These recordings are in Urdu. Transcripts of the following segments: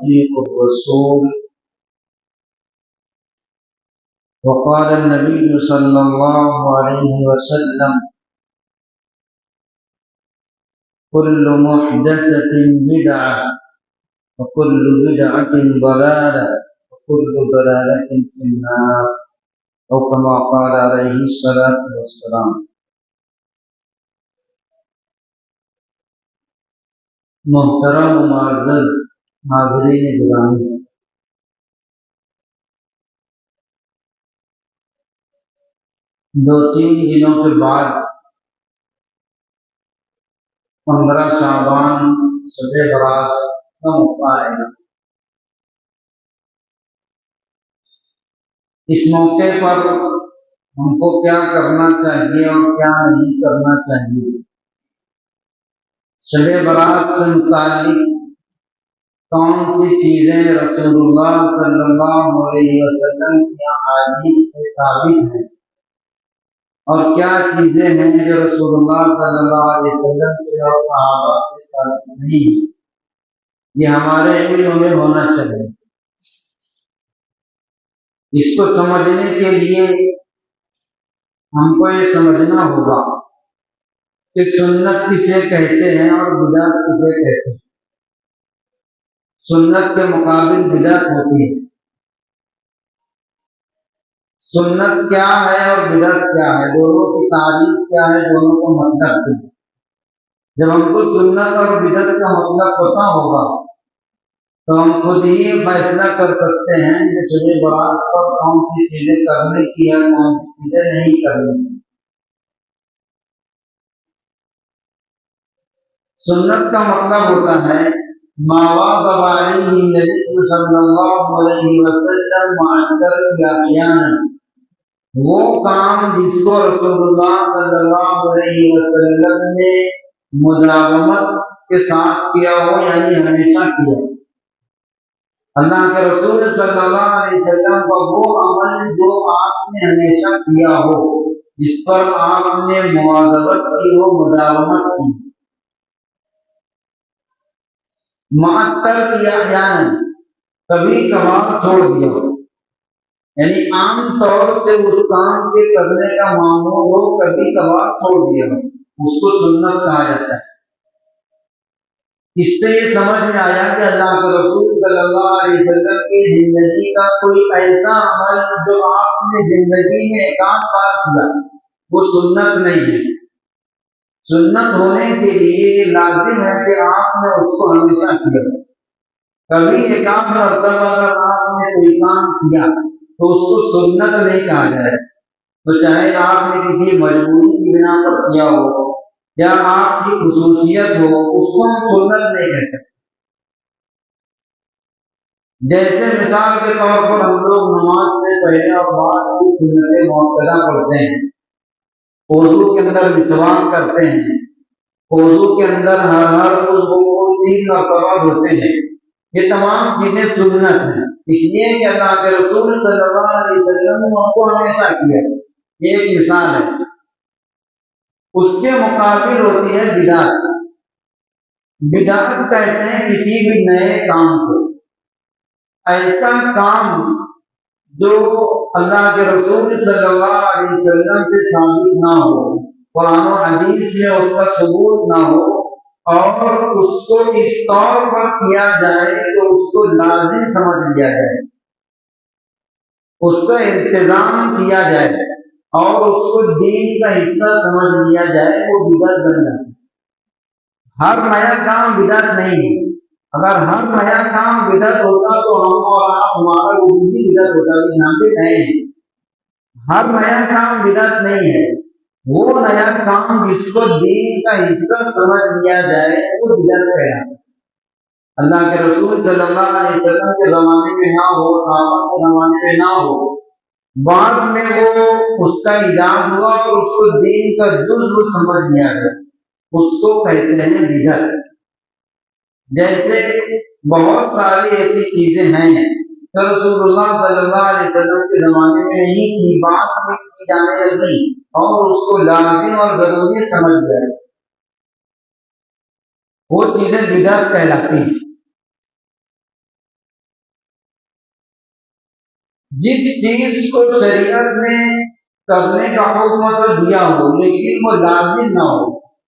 وأطيعوا الرسول. وقال النبي صلى الله عليه وسلم: كل محدثة بدعة وكل بدعة ضلالة وكل ضلالة في النار، أو كما قال عليه الصلاة والسلام۔ محترم و معزز حاضرین گرامی، دو تین دنوں کے بعد 15 شعبان شب برات کا موقع آئے گا۔ اس موقع پر ہم کو کیا کرنا چاہیے اور کیا نہیں کرنا چاہیے، شب برات سے متعلق کون سی چیزیں رسول اللہ صلی اللہ علیہ وسلم کی احادیث سے ثابت ہیں اور کیا چیزیں ہیں جو رسول اللہ صلی اللہ علیہ وسلم سے اور صحابہ سے ثابت نہیں ہیں، یہ ہمارے علم میں ہونا چاہیے۔ اس کو سمجھنے کے لیے ہم کو یہ سمجھنا ہوگا کہ سنت کسے کہتے ہیں اور بدعت کسے کہتے ہیں۔ سنت کے مقابل بدعت ہوتی ہے۔ سنت کیا ہے اور بدعت کیا ہے، دونوں کی تعریف کیا ہے، دونوں کا مطلب کیا ہے۔ جب ہم کو سنت اور بدعت کا مطلب پتہ ہوگا تو ہم خود ہی فیصلہ کر سکتے ہیں کہ شب برات پر کون سی چیزیں کرنے کی ہے، کون سی چیزیں نہیں کرنے کی۔ سنت کا مطلب ہوتا ہے ما واظب علیہ النبی صلی اللہ علیہ وسلم معذر یا احیانا، وہ کام جس کو رسول اللہ صلی اللہ علیہ وسلم نے مداومت کے ساتھ کیا ہو، یعنی ہمیشہ کیا۔ اللہ کے رسول صلی اللہ علیہ وسلم کا وہ عمل جو آپ نے ہمیشہ کیا ہو، جس پر آپ نے مواظبت کی ہو، مداومت کی۔ معطل کیا احیانا، کبھی کبھار چھوڑ دیا، یعنی عام طور سے اس کام کے کرنے کا معمول ہو، کبھی کبھار چھوڑ دیا، اس کو سنت کہا جاتا ہے۔ اس سے یہ سمجھ میں آیا کہ اللہ کے رسول صلی اللہ علیہ وسلم کی زندگی کا کوئی ایسا عمل جو آپ نے زندگی میں ایک آدھ بار کیا وہ سنت نہیں ہے۔ سنت ہونے کے لیے لازم ہے کہ آپ نے اس کو ہمیشہ کیا۔ کبھی ایک آدھ مرتبہ اگر آپ نے کوئی کام کیا تو اس کو سنت نہیں کہا جائے، تو چاہے آپ نے کسی مجبوری کی بنا پر کیا ہو یا آپ کی خصوصیت ہو، اس کو ہم سنت نہیں کہہ سکتے۔ جیسے مثال کے طور پر ہم لوگ نماز سے پہلے اور بعد کی سنتیں معطلہ پڑھتے ہیں، وضو کے اندر مسواک کرتے ہیں، وضو کے اندر ہر عضو کو 3 مرتبہ دھوتے ہیں، یہ تمام چیزیں سنت ہیں، اس لیے کہ اللہ کے رسول صلی اللہ علیہ وسلم نے ان کو ہمیشہ کیا۔ یہ ایک مثال ہے۔ اس کے مقابل ہوتی ہے بدعت۔ بدعت کہتے ہیں کسی بھی نئے کام کو، ایسا کام جو اللہ کے رسول صلی اللہ علیہ وسلم سے ثابت نہ ہو، قرآن و حدیث میں اس کا ثبوت نہ ہو، اور اس کو اس طور پر کیا جائے تو اس کو لازم سمجھ لیا جائے، اس کا انتظام کیا جائے اور اس کو دین کا حصہ سمجھ لیا جائے، وہ بدعت بن جاتی ہے۔ ہر نیا کام بدعت نہیں ہے۔ اگر ہر نیا کام بدعت ہوتا تو ہم اور آپ ہمارا وجود ہی بدعت ہوتا، یہاں پہ نہیں۔ ہر نیا کام بدعت نہیں ہے، وہ نیا کام جس کو دین کا حصہ سمجھ لیا جائے وہ بدعت کہلاتا ہے۔ اللہ کے رسول صلی اللہ علیہ وسلم کے زمانے میں نہ ہو، صحابہ کے زمانے میں نہ ہو، بعد میں وہ اس کا ایجاد ہوا اور اس کو دین کا جزو سمجھ لیا گیا، اس کو کہتے ہیں بدعت۔ جیسے بہت ساری ایسی چیزیں ہیں جو رسول اللہ صلی اللہ علیہ وسلم کے زمانے میں نہیں تھی، بعد میں کی جانے لگی اور اس کو لازم اور ضروری سمجھ گئے، وہ چیزیں بدعت کہلاتی ہیں۔ جس چیز کو شریعت نے کرنے کا حکم تو دیا ہو لیکن وہ لازم نہ ہو،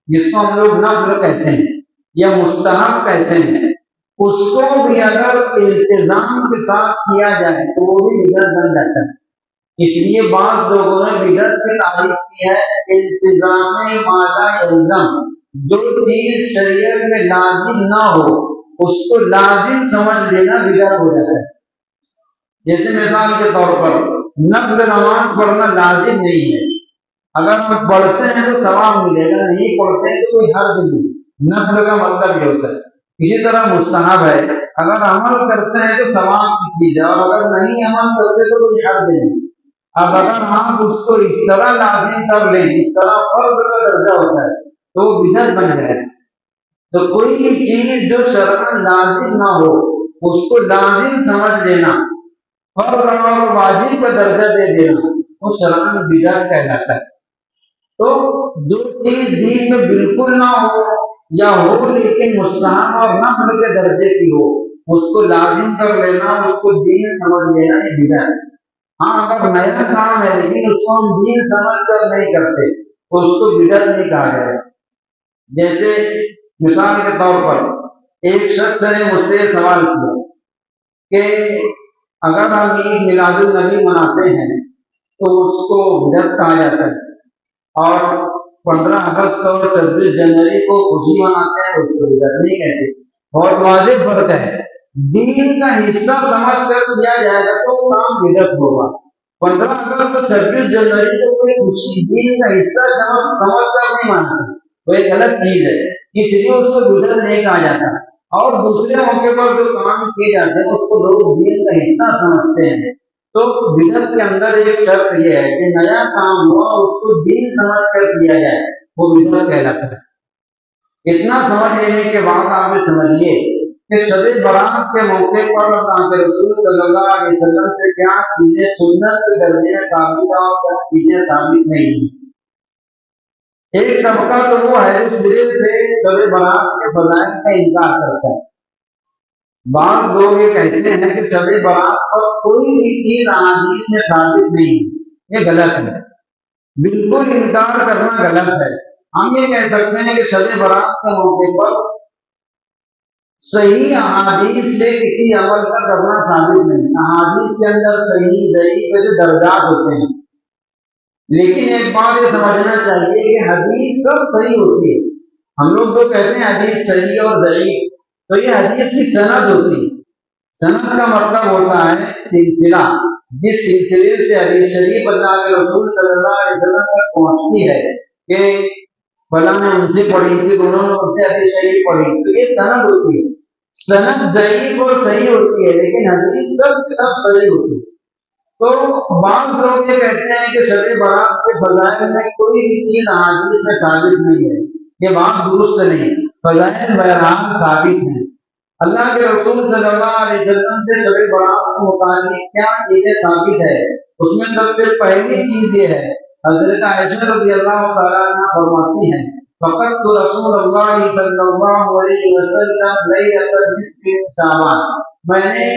جس کو ہم لوگ نفل کہتے ہیں یا مستحب کہتے ہیں، اس کو بھی اگر التزام کے ساتھ کیا جائے تو وہ بھی بدعت بن جاتا ہے۔ اس لیے بعض لوگوں نے بدعت کی تعریف کی ہے التزام ما لا یلزم، جو چیز شریعت میں لازم نہ ہو اس کو لازم سمجھ لینا بدعت ہو جاتا ہے۔ جیسے مثال کے طور پر نفل نماز پڑھنا لازم نہیں ہے، اگر ہم پڑھتے ہیں تو ثواب ملے گا، نہیں پڑھتے ہیں تو کوئی حرج نہیں، نفل کا مطلب یہ ہوتا ہے۔ اسی طرح مستحب ہے، اگر عمل کرتے ہیں تو ثواب کی چیز ہے، اور اگر نہیں عمل کرتے تو کوئی حرج نہیں۔ اب اگر ہم اس کو اس طرح لازم کر لیں، اس طرح فرض کا درجہ ہوتا ہے تو وہ بدعت بن جائے۔ تو کوئی بھی چیز جو شرعاً لازم نہ ہو اس کو لازم سمجھ لینا، فرض اور واجب کا درجہ دے دینا، وہ شرعاً بدعت کہلاتا ہے۔ تو جو چیز دین میں بالکل نہ ہو یا ہو لیکن مستحب اور نفل کے درجے کی ہو اس کو لازم کر لینا، اس کو دین سمجھ لینا یہ بدعت ہے۔ ہاں اگر نیا کام ہے لیکن اس کو ہم دین سمجھ کر نہیں کرتے تو اس کو بدعت نہیں کہا جائے۔ جیسے مثال کے طور پر ایک شخص نے مجھ سے سوال کیا کہ اگر ہم عید میلاد النبی مناتے ہیں تو اس کو بدعت کہا جاتا ہے، اور 15 اگست اور 26 جنوری کو خوشی مناتے ہیں اس کو بدعت نہیں کہتے۔ بہت واضح فرق ہے، دین کا حصہ سمجھ کر کیا جائے گا تو کام بدعت ہوگا۔ 15 اگست اور 26 جنوری کو کوئی خوشی دین کا حصہ سمجھ کر نہیں مناتے، وہ ایک غلط چیز ہے، اس لیے اس کو بدعت نہیں کہا جاتا۔ اور دوسرے موقع پر جو کام کیے جاتے ہیں اس کو لوگ دین کا حصہ سمجھتے ہیں۔ تو بدعت کے اندر ایک شرط یہ ہے کہ نیا کام ہوا اس کو دین سمجھ کر کیا جائے، وہ بدعت کہلاتا ہے۔ اتنا سمجھ لینے کے بعد آپ نے سمجھیے کہ شب برات کے موقع پر اللہ کے رسول صلی اللہ علیہ وسلم سے کیا چیزیں سنت کے درجے میں ثابت ہیں اور کیا چیزیں ثابت نہیں ہیں۔ ایک طبقہ تو وہ ہے جو سرے سے شب برات کے فضائل کا انکار کرتا ہے۔ بعض لوگ یہ کہتے ہیں کہ شب برات پر کوئی بھی چیز احادیث میں ثابت نہیں ہے، یہ غلط ہے، بالکل انکار کرنا غلط ہے۔ ہم یہ کہہ سکتے ہیں کہ شب برات کے موقع پر صحیح احادیث سے کسی عمل کا کرنا ثابت نہیں۔ احادیث کے اندر صحیح ضعیف جیسے درجات ہوتے ہیں، لیکن ایک بات یہ سمجھنا چاہیے کہ حدیث سب صحیح ہوتی ہے۔ ہم لوگ تو کہتے ہیں حدیث صحیح اور ضعیف، تو یہ حدیث کی سند ہوتی ہے۔ سند کا مطلب ہوتا ہے سلسلہ، جس سلسلے سے حدیث شریف اللہ کے رسول صلی اللہ علیہ وسلم تک پہنچتی ہے کہ فلاں نے ان سے پڑھی تھی، انہوں نے ان سے حدیث شریف پڑھی، تو یہ سند ہوتی ہے۔ سند ضعیف اور صحیح ہوتی ہے لیکن حدیث سب صحیح ہوتی ہے۔ تو بعض لوگ یہ کہتے ہیں کہ شب برات کے فضائل میں کوئی بھی چیز احادیث میں ثابت نہیں ہے، یہ بات درست نہیں۔ فضائل بہرحال ثابت ہیں۔ اللہ کے رسول صلی اللہ علیہ وسلم سے شب برات کے متعلق کیا چیزیں ثابت ہے، اس میں سب سے پہلی چیز یہ ہے، حضرت عائشہ رضی اللہ تعالیٰ عنہ فرماتی ہیں فقط رسول اللہ صلی اللہ علیہ وسلم لیلۃ النصف من شعبان، میں نے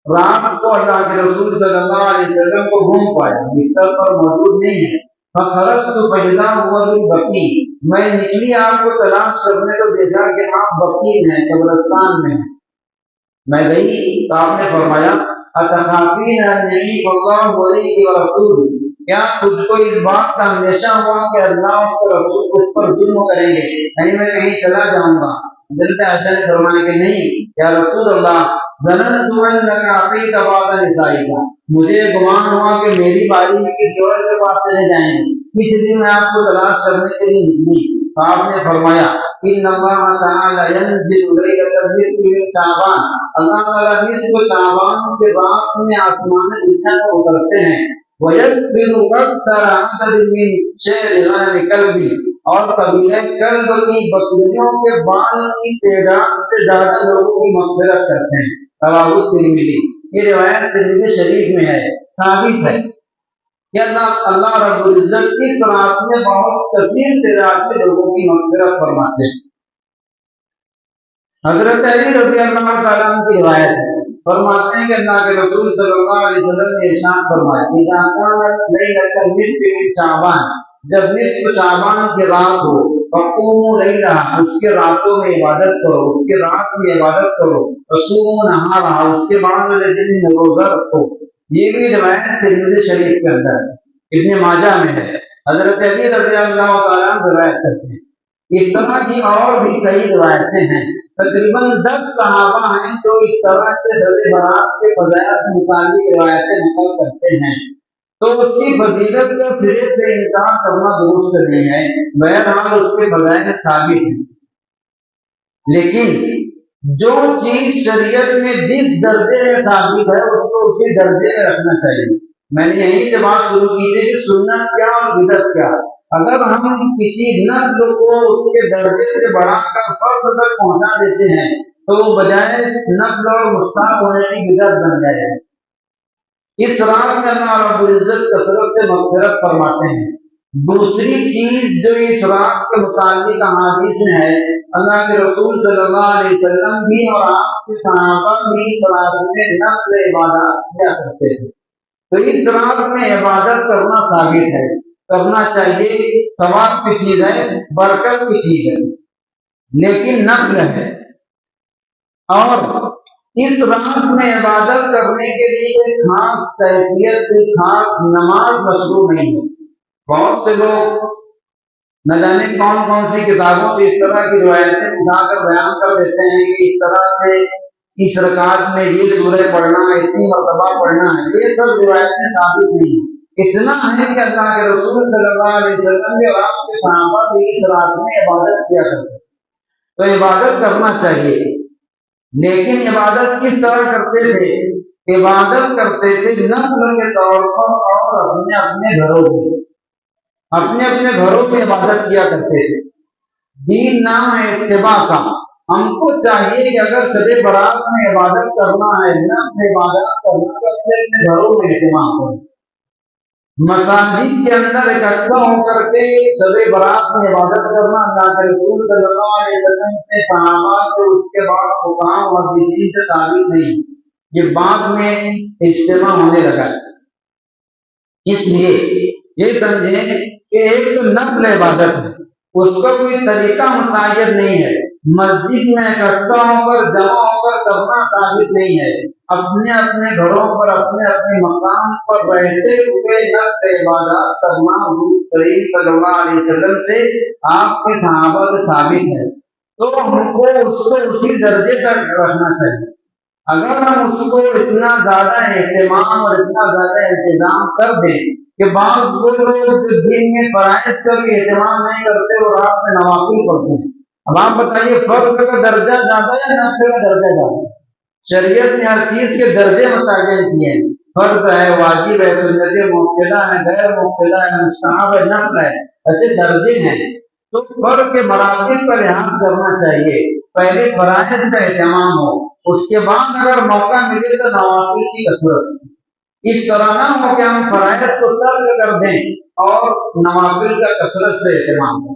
رات کو اللہ کے رسول صلی اللہ علیہ وسلم کو گھوم پایا، بستر پر موجود نہیں ہے۔ فخرجت فإذا هو بالبقیع، میں نکلی آپ کو تلاش کرنے تو دیکھا کہ آپ بقیع میں قبرستان میں ہیں۔ میں گئی تو آپ نے فرمایا اتخافین ان یعیب اللہ علیک ورسولہ، کیا تجھ کو اس بات کا اندیشہ ہوا کہ اللہ اور اس کے رسول اس پر ظلم کریں گے، یعنی میں کہیں چلا جاؤں گا؟ حضرت عائشہ نے فرمایا کہ نہیں یا رسول اللہ، ظننت انک عقیت بعض نسائک، مجھے گمان ہوا کہ میری باری میں کسی اور کے پاس چلے جائیں گے، اس لیے میں آپ کو تلاش کرنے کے لیے نکلی۔ تو آپ نے فرمایا ان اللہ تعالی ينزل لیلۃ النصف من شعبان، اللہ تعالیٰ نصف شعبان کے رات میں آسمان دنیا کو اترتے ہیں۔ وَيَكْفِرُ أَكْثَرَ عَدَدٍ مِّن شَعْرِ غَنَمِ كَلْبٍ، اور قبیلہ کلب کی بکریوں کے بال کی تعداد سے زیادہ لوگوں کی مغفرت کرتے ہیں۔ رواه ترمذی، یہ روایت ترمذی شریف میں ہے، ثابت ہے کہ اللہ رب العزت اس رات میں بہت کثیر تعداد میں لوگوں کی مغفرت فرماتے ہیں۔ حضرت علی رضی اللہ تعالیٰ عنہ کی روایت ہے فرماتے ہیں کہ اللہ کے رسول صلی اللہ علیہ وسلم نے ارشاد فرمایا کہ شعبان، جب نصف شعبان کی رات ہو، فقوموا لیلہ، اس کے راتوں میں عبادت کرو، اس کے رات میں عبادت کرو، وصوموا نہارہ، اس کے بعد والے دن میں روزہ رکھو۔ یہ بھی روایت ترمذی شریف کے اندر ہے، ابن ماجہ میں ہے، حضرت علی رضی اللہ تعالیٰ عنہ روایت کرتے ہیں۔ اس طرح کی اور بھی کئی روایتیں ہیں، تقریباً 10 صحابہ ہیں جو اس طرح سے شب برات کے فضائل سے متعلق روایتیں نقل کرتے ہیں، تو اس کی فضیلت کا سرے سے انکار کرنا درست نہیں ہے، بہرحال اس کے فضائل ثابت ہیں۔ لیکن جو چیز شریعت میں جس درجے میں ثابت ہے اس کو اسی درجے میں رکھنا چاہیے۔ میں نے یہیں سے بات شروع کی تھی کہ سنت کیا اور بدعت کیا۔ اگر ہم کسی نفل کو اس کے درجے سے بڑھا کر فرض تک پہنچا دیتے ہیں تو وہ بجائے نفل اور مستحب ہونے کی بدعت بن جائے گا۔ اس رات میں اللہ رب العزت کثرت سے مغفرت فرماتے ہیں۔ دوسری چیز جو اس رات کے متعلق احادیث میں ہے، اللہ کے رسول صلی اللہ علیہ وسلم بھی اور آپ کے صحابہ بھی اس رات میں نفل عبادات کیا کرتے تھے، تو اس رات میں عبادت کرنا ثابت ہے، کرنا چاہیے، ثواب کی چیز ہے، برکت کی چیز ہے، لیکن نفل ہے۔ اور اس رات میں عبادت کرنے کے لیے کوئی خاص کیفیت، کوئی خاص نماز مشروع نہیں ہے۔ بہت سے لوگ نہ جانے کون کون سی کتابوں سے اس طرح کی روایتیں اٹھا کر بیان کر دیتے ہیں کہ اس طرح سے اس رکعت میں یہ سورہ پڑھنا ہے، اتنی مرتبہ پڑھنا ہے، یہ سب روایتیں ثابت نہیں ہیں۔ اتنا ہے کہ اللہ کے رسول صلی اللہ علیہ وسلم اور آپ کے صحابہ بھی اس رات میں عبادت کیا کرتے، تو عبادت کرنا چاہیے، لیکن عبادت کس طرح کرتے تھے؟ عبادت کرتے تھے نفل کے طور پر اور اپنے اپنے گھروں میں، اپنے اپنے گھروں میں عبادت کیا کرتے تھے۔ دین نام ہے اتباع کا۔ ہم کو چاہیے کہ اگر شب برات میں عبادت کرنا ہے، نفل عبادت کرنا ہے، تو اپنے گھروں میں اہتمام کریں۔ مساجد کے اندر اکٹھا ہو کر کے شب برات میں عبادت کرنا اللہ کے رسول صلی اللہ علیہ وسلم سے، صحابہ سے، اس کے بعد حکام اور کسی سے ثابت نہیں، یہ بعد میں اجتماع ہونے لگا ہے۔ اس لیے یہ سمجھیں کہ ایک تو نفل عبادت ہے، اس کا کوئی طریقہ متعین نہیں ہے، مسجد میں اکٹھا ہو کر جمع ہو کر کرنا ثابت نہیں ہے، اپنے اپنے گھروں پر اپنے اپنے مقام پر رہتے ہوئے نفل عبادات کرنا حضور کریم صلی اللہ علیہ وسلم سے، آپ کے صحابہ سے ثابت ہے، تو ہم کو اس کو اسی درجے تک رکھنا چاہیے۔ اگر ہم اس کو اتنا زیادہ اہتمام اور اتنا زیادہ انتظام کر دیں کہ بعض وہ لوگ جو دن میں فرائض کا بھی اہتمام نہیں کرتے اور رات میں نوافل پڑھتے ہیں، اب آپ بتائیے فرض کا درجہ زیادہ ہے یا نفل کا درجہ زیادہ ہے؟ شریعت نے ہر چیز کے درجے متعین کیے ہیں، فرض ہے، واجب ہے، سنت مؤکدہ ہے، غیر مؤکدہ ہے، مستحب ہے، نفل ہے، ایسے درجے ہیں، تو فرض کے مراتب کا لحاظ کرنا چاہیے۔ پہلے فرائض کا اہتمام ہو، اس کے بعد اگر موقع ملے تو نوافل کی کثرت۔ اس طرح نہ ہو کہ ہم فرائض کو ترک کر دیں اور نوافل کا کثرت سے اہتمام ہو۔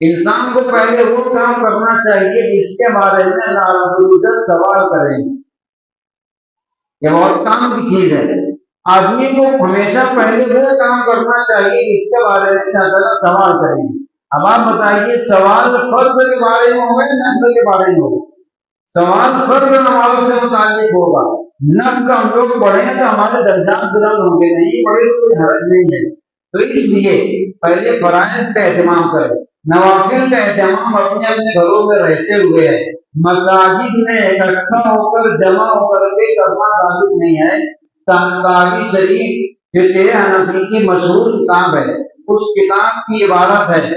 انسان کو پہلے وہ کام کرنا چاہیے جس کے بارے میں اللہ رب العزت سوال کریں گے، یہ بہت کام کی چیز ہے۔ آدمی کو ہمیشہ پہلے وہ کام کرنا چاہیے جس کے بارے میں اللہ سوال کریں گے۔ اب آپ بتائیے سوال فرض کے بارے میں ہوگا یا نفل کے بارے میں ہوگا؟ سوال فرض نمازوں سے متعلق ہوگا، نفل ہم لوگ پڑھیں تو ہمارے درجات بلند ہوں گے، نہیں پڑھے تو کوئی حرج نہیں ہے۔ تو اس لیے پہلے فرائض کا اہتمام کریں، نوافل کا اہتمام اپنے اپنے گھروں میں رہتے ہوئے ہے، مساجد میں اکٹھا ہو کر جمع ہو کر کے کرنا ثابت نہیں ہے۔ تحقیقی شریف فقہ حنفی کی مشہور کتاب ہے، اس کتاب کی عبارت ہے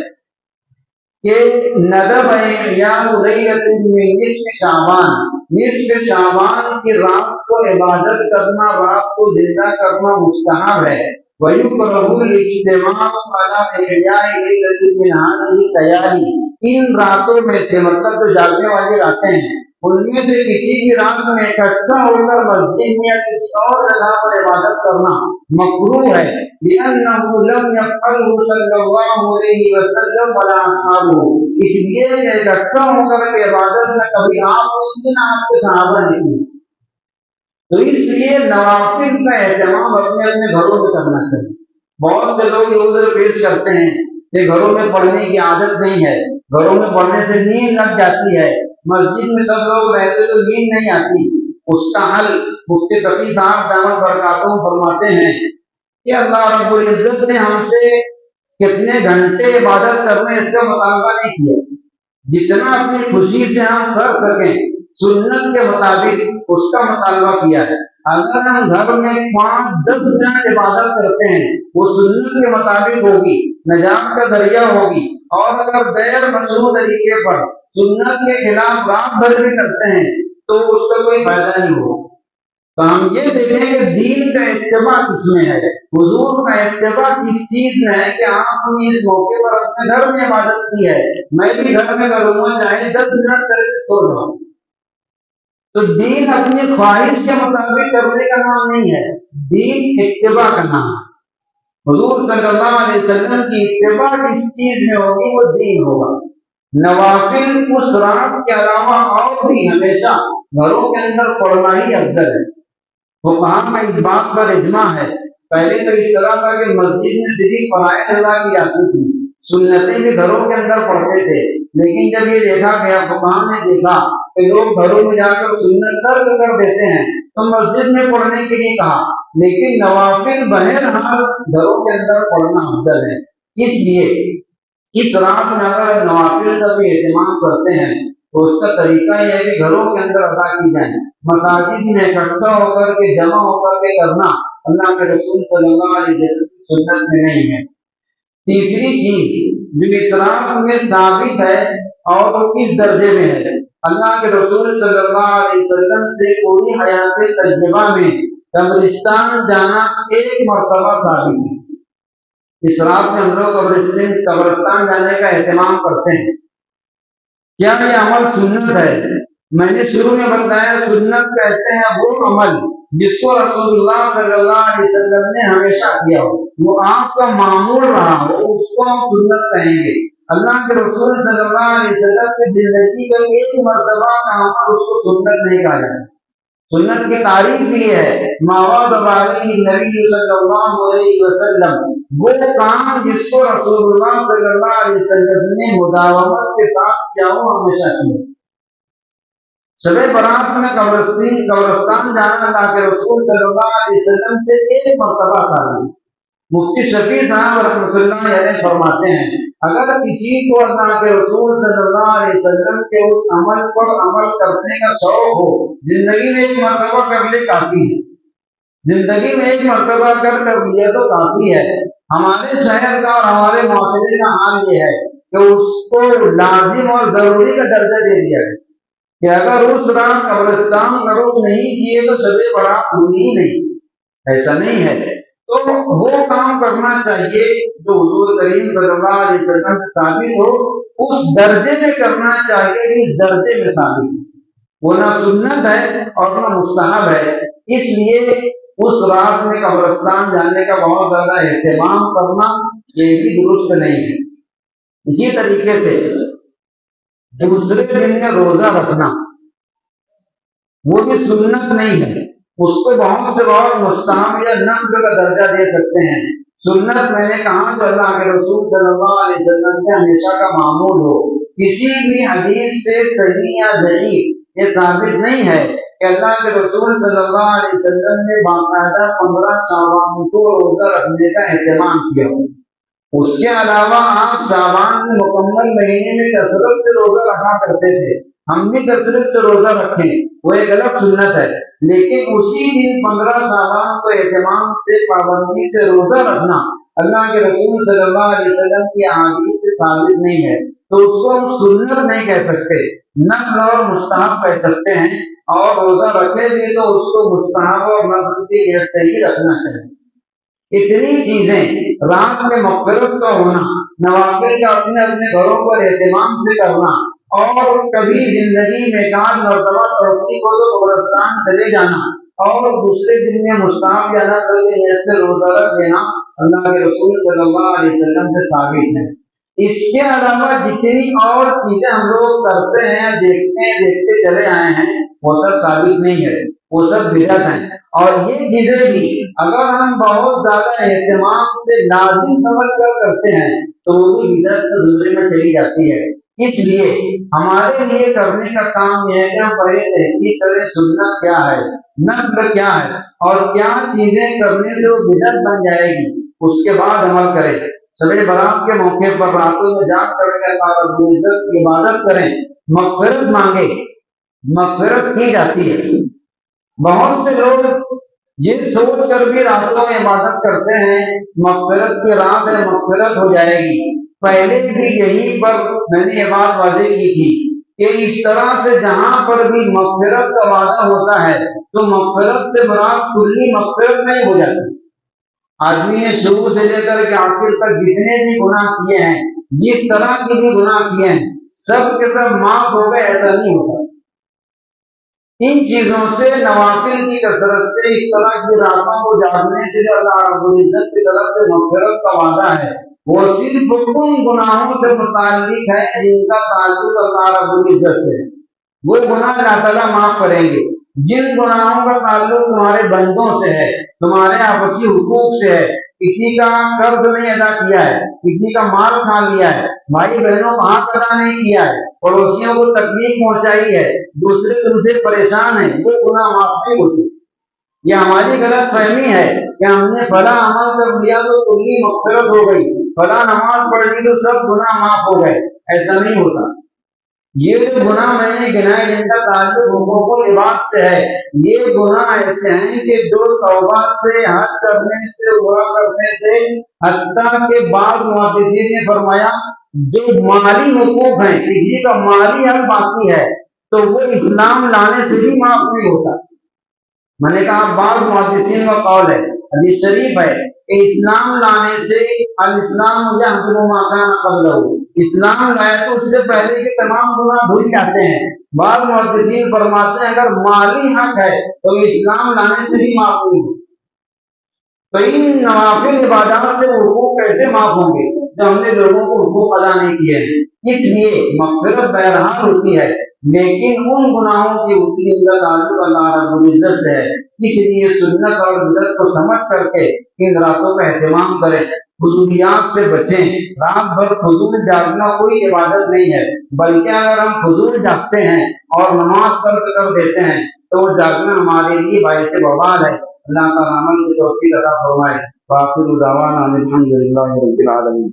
کہ ندب قیام لیلۃ من نصف شعبان، نصف شعبان کی رات کو عبادت کرنا، رات کو زندہ کرنا مستحب ہے۔ وَيُكْرَهُ الْاجْتِمَاعُ عَلَىٰ إِحْيَاءِ لَيْلَةٍ مِّنْ هَٰذِهِ اللَّيَالِي، ان راتوں میں سے، مطلب جو جاگنے والی راتیں ہیں، ان میں سے کسی بھی رات میں اکٹھا ہو کر مسجد میں یا کسی اور جگہ پر عبادت کرنا مکروہ ہے، لِأَنَّهُ لَمْ يَفْعَلْهُ صلی اللہ علیہ وسلم وَلَا أَصْحَابُهُ، اس لیے کہ اکٹھا ہو کر کے عبادت نہ کبھی آپ نے کی نہ آپ کے صحابہ نے کی۔ تو اس لیے نوافل کا اہتمام اپنے اپنے گھروں میں کرنا چاہیے۔ بہت سے لوگ یہ عذر پیش کرتے ہیں کہ گھروں میں پڑھنے کی عادت نہیں ہے، گھروں میں پڑھنے سے نیند لگ جاتی ہے، مسجد میں سب لوگ رہتے تو نیند نہیں آتی۔ اس کا حل مفتی تقی صاحب دامت برکاتہم فرماتے ہیں کہ اللہ رب العزت نے ہم سے کتنے گھنٹے عبادت کرنے اس کا مطالبہ نہیں کیا، جتنا اپنی خوشی سے ہم کر سکیں سنت کے مطابق اس کا مطالبہ کیا ہے۔ اگر ہم گھر میں 5-10 منٹ عبادت کرتے ہیں وہ سنت کے مطابق ہوگی، نجات کا ذریعہ ہوگی، اور اگر غیر مشروع طریقے پر سنت کے خلاف رات بھر بھی کرتے ہیں تو اس کا کوئی فائدہ نہیں ہوگا۔ تو ہم یہ دیکھیں کہ دین کا اتباع کس میں ہے، حضور کا اتباع کس چیز میں ہے کہ آپ نے اس موقع پر اپنے گھر میں عبادت کی ہے، میں بھی گھر میں کروں گا چاہے 10 منٹ کر کے سو جاؤں۔ تو دین اپنی خواہش کے مطابق کرنے کا نام نہیں ہے، دین اتباع کا نام ہے۔ حضور صلی اللہ علیہ وسلم کی اتباع جس چیز میں ہوگی وہ دین ہوگا۔ نوافل اس رات کے علاوہ اور بھی ہمیشہ گھروں کے اندر پڑھنا ہی افضل ہے۔ فقہاء کا اس بات پر اجماع ہے۔ پہلے تو اس طرح تھا کہ مسجد میں صرف فرائض ادا کی جاتی تھی، سنتیں بھی گھروں کے اندر پڑھتے تھے، لیکن جب یہ دیکھا گیا، فقہاء نے دیکھا کہ لوگ گھروں میں جا کر سنت ترک کر دیتے ہیں تو مسجد میں پڑھنے کے لیے کہا، لیکن نوافل بہرحال گھروں کے اندر پڑھنا افضل ہے۔ اس لیے اس رات میں اگر نوافل کا بھی اہتمام کرتے ہیں تو اس کا طریقہ یہ ہے کہ گھروں کے اندر ادا کی جائیں، مساجد میں اکٹھا ہو کر کے جمع ہو کر کے کرنا اللہ کے رسول صلی اللہ علیہ وسلم کی سنت میں نہیں ہے۔ تیسری چیز جو اس رات میں ثابت ہے اور وہ کس درجے میں ہے، اللہ کے رسول صلی اللہ علیہ وسلم سے پوری حیات تجربہ میں قبرستان جانا ایک مرتبہ ثابت ہے۔ اس رات میں ہم لوگ قبرستان جانے کا اہتمام کرتے ہیں۔ کیا یہ عمل سنت ہے؟ میں نے شروع میں بتایا سنت کہتے ہیں وہ عمل جس کو رسول اللہ صلی اللہ علیہ وسلم نے ہمیشہ کیا ہو، وہ آپ کا معمول رہا ہو، اس کو ہم سنت کہیں گے۔ اللہ کے رسول صلی اللہ علیہ وسلم کی زندگی کا ایک مرتبہ کا عمل اس کو سنت نہیں کہا جائے۔ سنت کی تعریف یہ ہے ماواد علیہ نبی صلی اللہ علیہ وسلم، وہ کام جس کو رسول اللہ صلی اللہ علیہ وسلم نے مداومت کے ساتھ کیا ہو، ہمیشہ کیا۔ شب برات میں قبرستان جانا اللہ کے رسول صلی اللہ علیہ وسلم سے ایک مرتبہ ثابت۔ مفتی شفیع صاحب رحمۃ اللہ علیہ فرماتے ہیں اگر کسی کو اللہ کے رسول صلی اللہ علیہ وسلم کے اس عمل پر عمل کرنے کا شوق ہو، زندگی میں ایک مرتبہ کر لے کافی ہے، زندگی میں ایک مرتبہ کر لیا تو کافی ہے۔ ہمارے شہر کا اور ہمارے معاشرے کا حال یہ ہے کہ اس کو لازم اور ضروری کا درجہ دے دیا ہے کہ اگر اس رات قبرستان روک نہیں کیے تو شب برات ہوئی ہی نہیں۔ ایسا نہیں ہے، تو وہ کام کرنا چاہیے جو حضور کریم صلی اللہ علیہ وسلم سے ثابت ہو، اس درجے میں کرنا چاہیے جس درجے میں ثابت ہو، وہ نہ سنت ہے اور نہ مستحب ہے۔ اس لیے اس رات میں قبرستان جانے کا بہت زیادہ اہتمام کرنا یہ بھی درست نہیں ہے۔ اسی طریقے سے دوسرے دن میں روزہ رکھنا وہ بھی سنت نہیں ہے، اس کو بہت سے بہت مستحب یا نفل کا درجہ دے سکتے ہیں۔ سنت میں نے کہا جو اللہ کے رسول صلی اللہ علیہ وسلم سے ہمیشہ کا معمول ہو۔ کسی بھی حدیث سے صحیح یا ضعیف یہ ثابت نہیں ہے کہ اللہ کے رسول صلی اللہ علیہ وسلم نے باقاعدہ 15 شعبان کو روزہ رکھنے کا اہتمام کیا ہو۔ اس کے علاوہ آپ شعبان میں مکمل مہینے میں کثرت سے روزہ رکھا کرتے تھے، ہم بھی کثرت سے روزہ رکھیں، وہ ایک الگ سنت ہے، لیکن اسی دن 15 شعبان کو اہتمام سے پابندی سے روزہ رکھنا اللہ کے رسول صلی اللہ علیہ وسلم کی احادیث سے ثابت نہیں ہے، تو اس کو ہم سنت نہیں کہہ سکتے، نفل اور مستحب کہہ سکتے ہیں۔ اور روزہ رکھے بھی تو اس کو مستحب اور نفل کی حیثیت ہی رکھنا چاہیے۔ اتنی چیزیں، رات میں مغفرت کا ہونا، نوافل کا اپنے اپنے گھروں پر اہتمام سے کرنا، اور کبھی زندگی میں 1 مرتبہ توفیق ہو تو قبرستان چلے جانا، اور دوسرے دن میں مستحب یا نفل کی حیثیت سے روزہ رکھ دینا اللہ کے رسول صلی اللہ علیہ وسلم سے ثابت ہے۔ اس کے علاوہ جتنی اور چیزیں ہم لوگ کرتے ہیں، دیکھتے چلے آئے ہیں، وہ سب ثابت نہیں ہے۔ وہ سب بدعت ہیں. اور یہ چیزیں بھی اگر ہم بہت زیادہ اہتمام سے لازم سمجھ کر کرتے ہیں تو وہ بھی بدعت کے زمرے میں چلی جاتی ہے. اس لیے ہمارے لیے کرنے کا کام یہ ہے کہ ہم پہلے تحقیق کریں سنت کیا ہے، نقل کیا ہے، اور کیا چیزیں کرنے سے وہ بدعت بن جائے گی، اس کے بعد عمل کریں. شب برات کے موقع پر راتوں میں جاگ کر کے اللہ رب العزت کی عبادت کریں، مغفرت مانگے. مغفرت کی جاتی ہے. بہت سے لوگ یہ سوچ کر بھی راتوں میں عبادت کرتے ہیں مغفرت کی رات ہے، مغفرت ہو جائے گی. پہلے بھی یہیں پر میں نے یہ بات واضح کی تھی کہ اس طرح سے جہاں پر بھی مغفرت کا وعدہ ہوتا ہے تو مغفرت سے مراد کلی مغفرت نہیں ہو جاتی. آدمی نے شروع سے لے کر کے آخر تک جتنے بھی گناہ کیے ہیں، جس طرح کے بھی گناہ کیے ہیں، سب کے سب معاف ہو گئے، ایسا نہیں ہوتا. ان چیزوں سے نوافل کی کثرت سے، اس طرح کی راتوں کو جاگنے سے جو اللہ رب العزت کی طرف سے مغفرت کا وعدہ ہے وہ صرف ان گناہوں سے متعلق ہے جن کا تعلق اللہ رب العزت سے ہے. وہ گناہ اللہ تعالیٰ معاف کریں گے. جن گناہوں کا تعلق تمہارے بندوں سے ہے، تمہارے آپسی حقوق سے ہے، کسی کا قرض نہیں ادا کیا ہے، کسی کا مال کھا لیا ہے، بھائی بہنوں کا حق ادا نہیں کیا ہے، پڑوسیوں کو تکلیف پہنچائی ہے، دوسرے تم سے پریشان ہیں، وہ گناہ معاف نہیں ہوتے. یہ ہماری غلط فہمی ہے کہ ہم نے فلاں عمل کر دیا تو کلی مغفرت ہو گئی، فلاں نماز پڑھ لی تو سب گناہ معاف ہو گئے. ایسا نہیں ہوتا. یہ جو گناہ میں نے گنائے جن کا تعلق حقوق و لباس سے ہے، یہ گناہ ایسے ہیں کہ جو توبہ سے، حج کرنے سے، عمرہ کرنے سے، حتیٰ کے بعد محدثین نے فرمایا جو مالی حقوق ہیں، کسی کا مالی حق باقی ہے تو وہ اسلام لانے سے بھی معاف نہیں ہوتا. میں نے کہا بعض محدثین کا قول ہے، حدیث شریف ہے کہ اسلام لانے سے الاسلام یحجب ما کان قبلہ، اسلام لائے تو اس سے پہلے کے تمام گناہ دھل جاتے ہیں. بعض محدثین فرماتے ہیں اگر مالی حق ہے تو اسلام لانے سے بھی معاف نہیں ہوتا. تو ان نوافل عبادات سے حقوق کیسے معاف ہوں گے جو ہم نے لوگوں کو حقوق ادا نہیں کیے ہیں. اس لیے مغفرت بہرحال ہوتی ہے لیکن ان گناہوں کی ہوتی ہے جن کا تعلق اللہ رب العزت سے ہے. اس لیے سنت اور بدعت کو سمجھ کر کے ان راتوں کا اہتمام کریں، فضولیات سے بچیں. رات بھر فضول جاگنا کوئی عبادت نہیں ہے، بلکہ اگر ہم فضول جاگتے ہیں اور نماز ترک کر دیتے ہیں تو وہ جاگنا ہمارے لیے باعث وبال ہے. اللہ تعالیٰ عمل کی توفیق عطا فرمائے. وآخر دعوانا الحمد للہ رب العالمین.